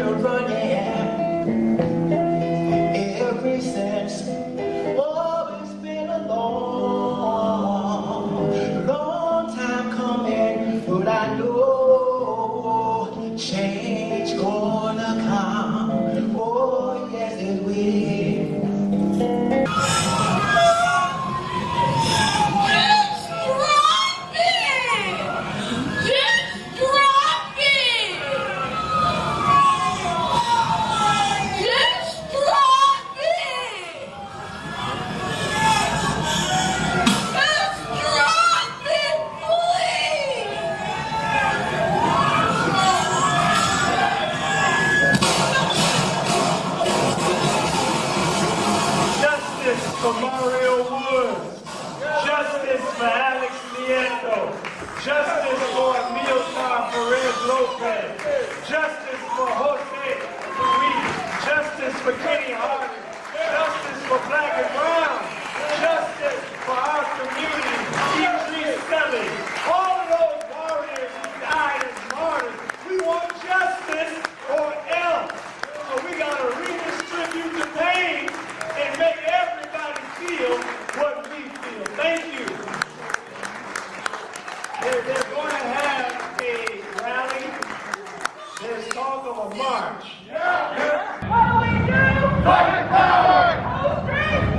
been running ever since. Oh, it's been a long time coming, but I know change gonna come. Oh, yes it will. For Mario Woods, justice for Alex Nieto, justice for Amilcar Perez Lopez, justice for Jose Luis, justice for Kenny Harding, justice for Black and Brown, justice for our community, Idris Selly, all of those warriors who died as martyrs. We want justice or else. So we gotta redistribute the pain and make everybody feel what we feel. Thank you. They're going to have a rally. There's talk of a march. What do we do? Fight it forward!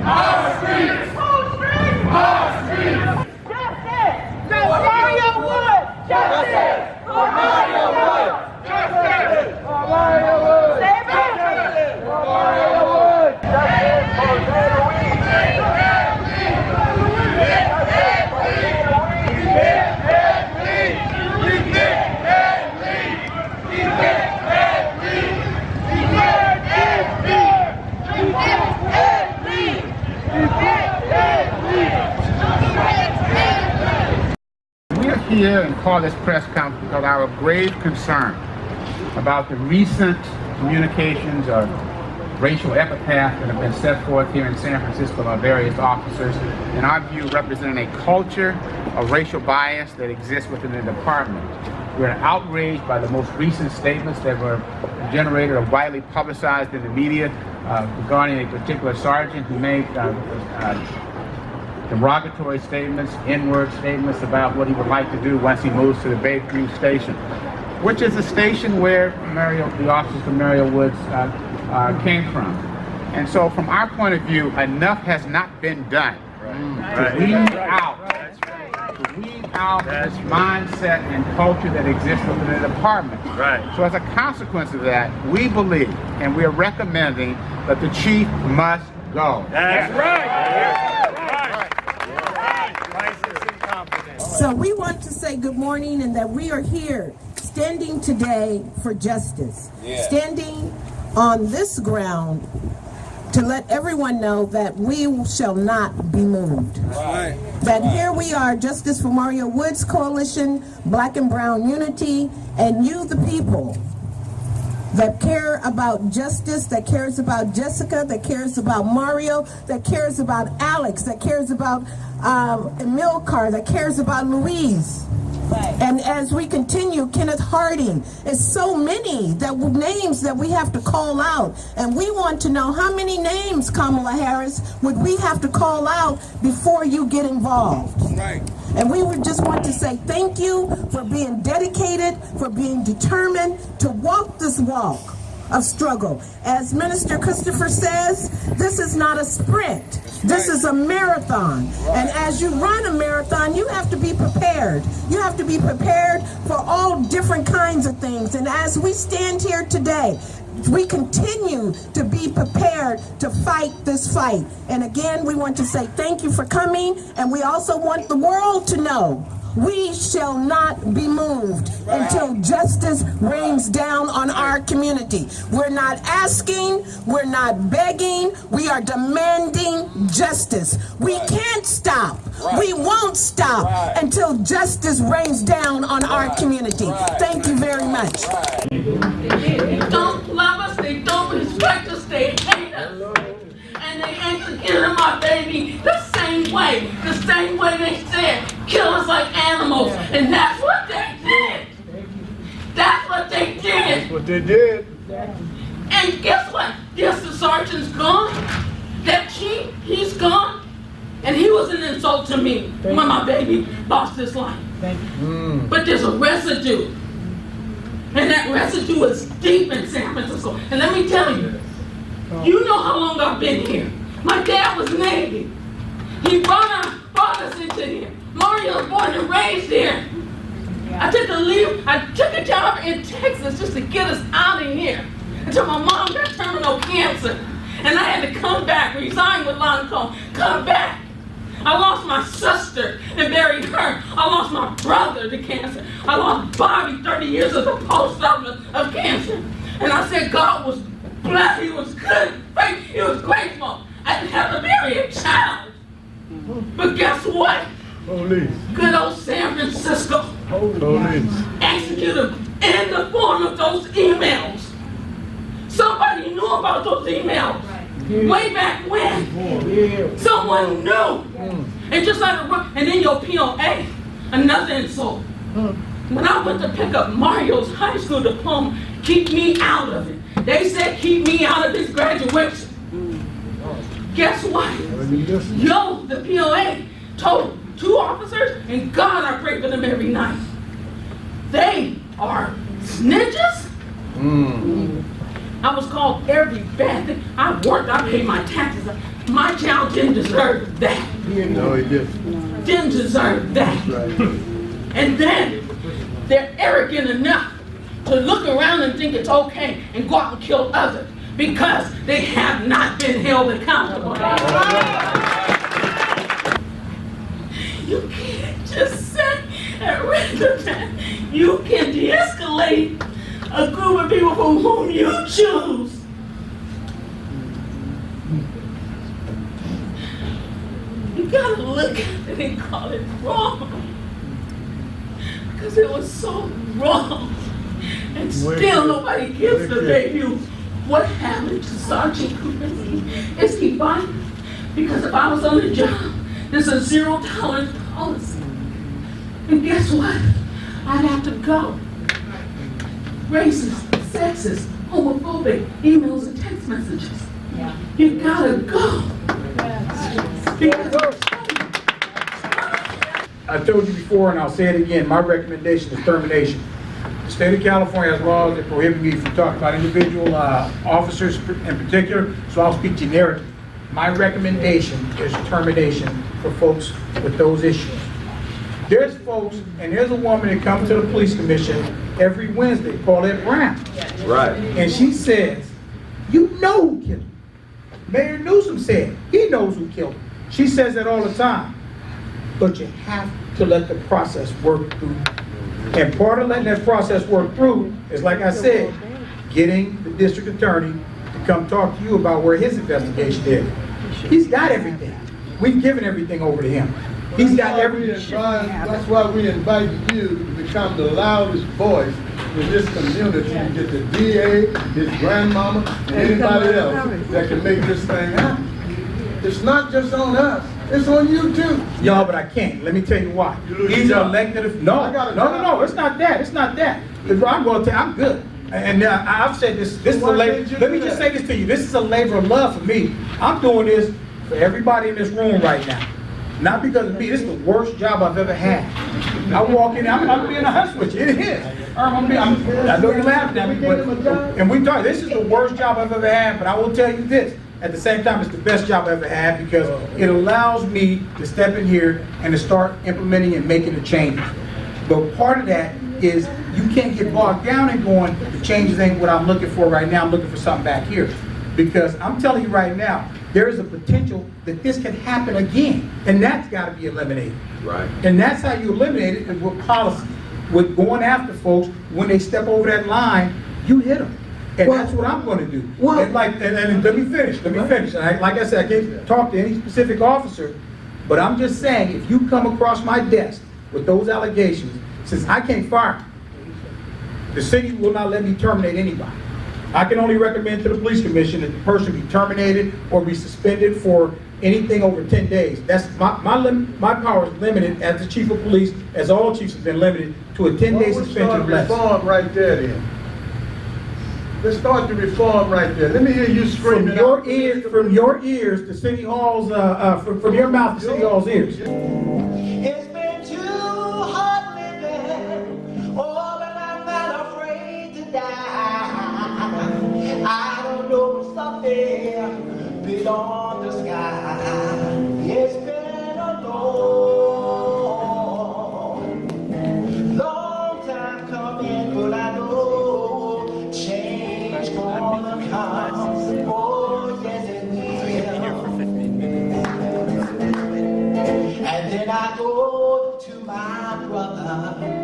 Our streets! Our streets! Our streets! Justice! For Mario Wood! Justice! For Mario Wood! Justice! For Mario Wood! Save it! For Mario Wood! Justice for here and call this press conference because our grave concern about the recent communications of racial epithets that have been set forth here in San Francisco by various officers, in our view, representing a culture of racial bias that exists within the department. We're outraged by the most recent statements that were generated or widely publicized in the media regarding a particular sergeant who made derogatory statements, N-word statements about what he would like to do once he moves to the Bay Cruz station, which is the station where the officers from Mario Woods came from. And so from our point of view, enough has not been done to weed out this mindset and culture that exists within the department. So as a consequence of that, we believe and we are recommending that the chief must go. That's right. So we want to say good morning and that we are here standing today for justice. Standing on this ground to let everyone know that we shall not be moved. That here we are, Justice for Mario Woods Coalition, Black and Brown Unity, and you the people that care about justice, that cares about Jessica, that cares about Mario, that cares about Alex, that cares about Amilcar, that cares about Louise. And as we continue, Kenneth Harding, it's so many names that we have to call out. And we want to know how many names, Kamala Harris, would we have to call out before you get involved? And we would just want to say thank you for being dedicated, for being determined to walk this walk of struggle. As Minister Christopher says, this is not a sprint. This is a marathon. And as you run a marathon, you have to be prepared. You have to be prepared for all different kinds of things. And as we stand here today, we continue to be prepared to fight this fight. And again, we want to say thank you for coming. And we also want the world to know we shall not be moved until justice rains down on our community. We're not asking, we're not begging, we are demanding justice. We can't stop, we won't stop until justice rains down on our community. Thank you very much. They don't love us, they don't respect us, they hate us. And they executed my baby the same way they said, kill us like animals. And that's what they did. That's what they did. That's what they did. And guess what? Guess the sergeant's gone. That chief, he's gone. And he was an insult to me when my baby lost his life. But there's a residue. And that residue is deep in San Francisco. And let me tell you, you know how long I've been here. My dad was Navy. He brought us into here. Mario was born and raised here. I took a job in Texas just to get us out of here until my mom got terminal cancer. And I had to come back, resign with Lancome, come back. I lost my sister and buried her. I lost my brother to cancer. I lost Bobby 30 years at the post office of cancer. And I said God was blessed, he was good, he was grateful. I didn't have to bury a child. But guess what? Police. Good old San Francisco executed in the form of those emails. Somebody knew about those emails way back when. Someone knew. And just like and then your POA, another insult. When I went to pick up Mario's high school diploma, keep me out of it. They said keep me out of this graduation. Guess what? Yo, the POA told 2 officers, and God, I pray for them every night. They are snitches. I was called every bad thing. I worked, I paid my taxes. My child didn't deserve that. No, he didn't. Didn't deserve that. And then they're arrogant enough to look around and think it's okay and go out and kill others because they have not been held accountable. You can't just say at random time, you can de-escalate a group of people for whom you choose. You gotta look at it and call it wrong. Because it was so wrong. And still nobody gives the debut. What happened to Sergeant Kulinski? Is he fine? Because if I was on the job, there's a zero tolerance policy. And guess what? I'd have to go. Racist, sexist, homophobic emails and text messages. You gotta go. I told you before, and I'll say it again, my recommendation is termination. The state of California has laws that prohibit me from talking about individual officers in particular, so I'll speak generically. My recommendation is termination for folks with those issues. There's folks, and there's a woman that comes to the police commission every Wednesday, Paulette Brown. Right. And she says, you know who killed him. Mayor Newsom said, he knows who killed him. She says that all the time. But you have to let the process work through. And part of letting that process work through is, like I said, getting the district attorney to come talk to you about where his investigation is. He's got everything. We've given everything over to him. He's got everything. That's why we invited you to become the loudest voice in this community to get the DA, his grandmama, and anybody else that can make this thing happen. It's not just on us. It's on you too. Y'all, but I can't. Let me tell you why. He's elected. No, it's not that. It's not that. I'm going to tell you, I'm good. And I've said this. This is a labor. Let me just say this to you. This is a labor of love for me. I'm doing this for everybody in this room right now. Not because of me. This is the worst job I've ever had. I walk in. I'm being honest with you. It is. I know you're laughing at me, but and we talk. This is the worst job I've ever had. But I will tell you this. At the same time, it's the best job I've ever had because it allows me to step in here and to start implementing and making the changes. But part of that is you can't get bogged down in going, the changes ain't what I'm looking for right now, I'm looking for something back here. Because I'm telling you right now, there is a potential that this can happen again, and that's got to be eliminated. Right. And that's how you eliminate it, is with policy, with going after folks. When they step over that line, you hit them. And that's what I'm going to do. And let me finish. And like I said, I can't talk to any specific officer, but I'm just saying, if you come across my desk with those allegations, since I can't fire them, the city will not let me terminate anybody. I can only recommend to the police commission that the person be terminated or be suspended for anything over 10 days. That's my power is limited as the chief of police, as all chiefs have been limited to a 10-day suspension of less. Reform right there then. Let's start the reform right there. Let me hear you screaming. From your ears to City Hall's, from your mouth to City Hall's ears. It's been too hard living, oh, but I'm not afraid to die. I don't know something beyond the sky. It's been a long time coming, but I know change gonna come. Oh, yes it will. And then I go to my brother.